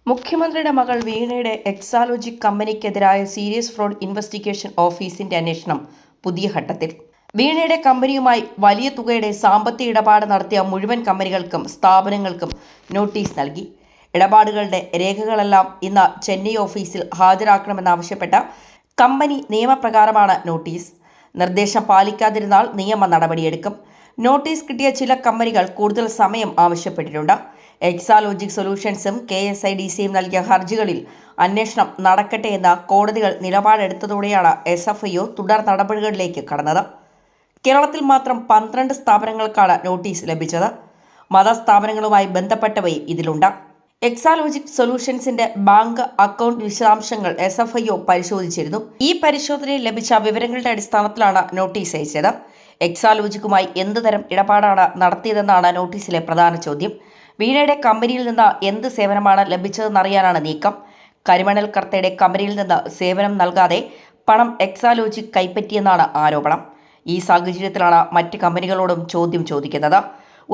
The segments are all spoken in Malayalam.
മുഖ്യമന്ത്രിയുടെ മകൾ വീണയുടെ എക്സാലോജിക് കമ്പനിക്കെതിരായ സീരിയസ് ഫ്രോഡ് ഇൻവെസ്റ്റിഗേഷൻ ഓഫീസിന്റെ അന്വേഷണം പുതിയ ഘട്ടത്തിൽ. വീണയുടെ കമ്പനിയുമായി വലിയ തുകയുടെ സാമ്പത്തിക ഇടപാട് നടത്തിയ മുഴുവൻ കമ്പനികൾക്കും സ്ഥാപനങ്ങൾക്കും നോട്ടീസ് നൽകി. ഇടപാടുകളുടെ രേഖകളെല്ലാം ഇന്ന് ചെന്നൈ ഓഫീസിൽ ഹാജരാക്കണമെന്നാവശ്യപ്പെട്ട കമ്പനി നിയമപ്രകാരമാണ് നോട്ടീസ്. നിർദ്ദേശം പാലിക്കാതിരുന്നാൽ നിയമ നടപടിയെടുക്കും. നോട്ടീസ് കിട്ടിയ ചില കമ്പനികൾ കൂടുതൽ സമയം ആവശ്യപ്പെട്ടിട്ടുണ്ട്. എക്സാലോജിക് സൊല്യൂഷൻസും KSIDCയും നൽകിയ ഹർജികളിൽ അന്വേഷണം നടക്കട്ടെ എന്ന കോടതികൾ നിലപാടെടുത്തതോടെയാണ് SFIO തുടർ നടപടികളിലേക്ക് കടന്നത്. കേരളത്തിൽ മാത്രം 12 സ്ഥാപനങ്ങൾക്കാണ് നോട്ടീസ് ലഭിച്ചത്. മതസ്ഥാപനങ്ങളുമായി ബന്ധപ്പെട്ടവയും ഇതിലുണ്ട്. എക്സാലോജിക് സൊല്യൂഷൻസിന്റെ ബാങ്ക് അക്കൗണ്ട് വിശദാംശങ്ങൾ SFIO പരിശോധിച്ചിരുന്നു. ഈ പരിശോധനയിൽ ലഭിച്ച വിവരങ്ങളുടെ അടിസ്ഥാനത്തിലാണ് നോട്ടീസ് അയച്ചത്. എക്സാലോജിക്കുമായി എന്തുതരം ഇടപാടാണ് നടത്തിയതെന്നാണ് നോട്ടീസിലെ പ്രധാന ചോദ്യം. വീണയുടെ കമ്പനിയിൽ നിന്ന് എന്ത് സേവനമാണ് ലഭിച്ചതെന്നറിയാനാണ് നീക്കം. കരിമണൽ കർത്തയുടെ കമ്പനിയിൽ നിന്ന് സേവനം നൽകാതെ പണം എക്സാലോജിക് കൈപ്പറ്റിയെന്നാണ് ആരോപണം. ഈ സാഹചര്യത്തിലാണ് മറ്റ് കമ്പനികളോടും ചോദ്യം ചോദിക്കുന്നത്.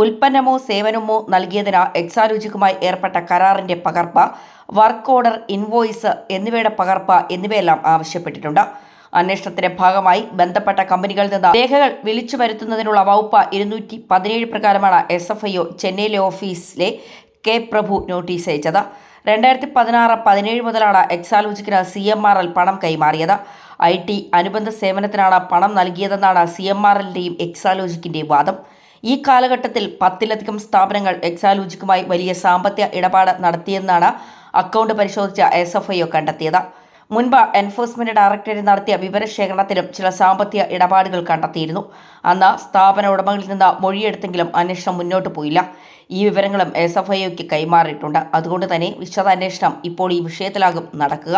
ഉൽപ്പന്നമോ സേവനമോ നൽകിയതിന് എക്സാലോജിക്കുമായി ഏർപ്പെട്ട കരാറിന്റെ പകർപ്പ്, വർക്ക് ഓർഡർ, ഇൻവോയ്സ് എന്നിവയുടെ പകർപ്പ് എന്നിവയെല്ലാം ആവശ്യപ്പെട്ടിട്ടുണ്ട്. അന്വേഷണത്തിന്റെ ഭാഗമായി ബന്ധപ്പെട്ട കമ്പനികളിൽ നിന്ന് രേഖകൾ വിളിച്ചു വരുത്തുന്നതിനുള്ള വകുപ്പ് 217 പ്രകാരമാണ് SFIO ചെന്നൈയിലെ ഓഫീസിലെ K. പ്രഭു നോട്ടീസ് അയച്ചത്. 2016-17 മുതലാണ് എക്സാലോജിക്കിന് CMRL പണം കൈമാറിയത്. IT അനുബന്ധ സേവനത്തിനാണ് പണം നൽകിയതെന്നാണ് CMRLന്റെയും എക്സാലോജിക്കിന്റെയും വാദം. ഈ കാലഘട്ടത്തിൽ 10-ലധികം സ്ഥാപനങ്ങൾ എക്സാലോജിക്കുമായി വലിയ സാമ്പത്തിക ഇടപാട് നടത്തിയെന്നാണ് അക്കൗണ്ട് പരിശോധിച്ച SFIO കണ്ടെത്തിയത്. മുൻപ് എൻഫോഴ്സ്മെന്റ് ഡയറക്ടറേറ്റ് നടത്തിയ വിവരശേഖരണത്തിലും ചില സാമ്പത്തിക ഇടപാടുകൾ കണ്ടെത്തിയിരുന്നു. അന്ന് സ്ഥാപന ഉടമകളിൽ നിന്ന് മൊഴിയെടുത്തെങ്കിലും അന്വേഷണം മുന്നോട്ട് പോയില്ല. ഈ വിവരങ്ങളും SFIOയ്ക്ക് കൈമാറിയിട്ടുണ്ട്. അതുകൊണ്ട് തന്നെ വിശദാന്വേഷണം ഇപ്പോൾ ഈ വിഷയത്തിലാകും നടക്കുക.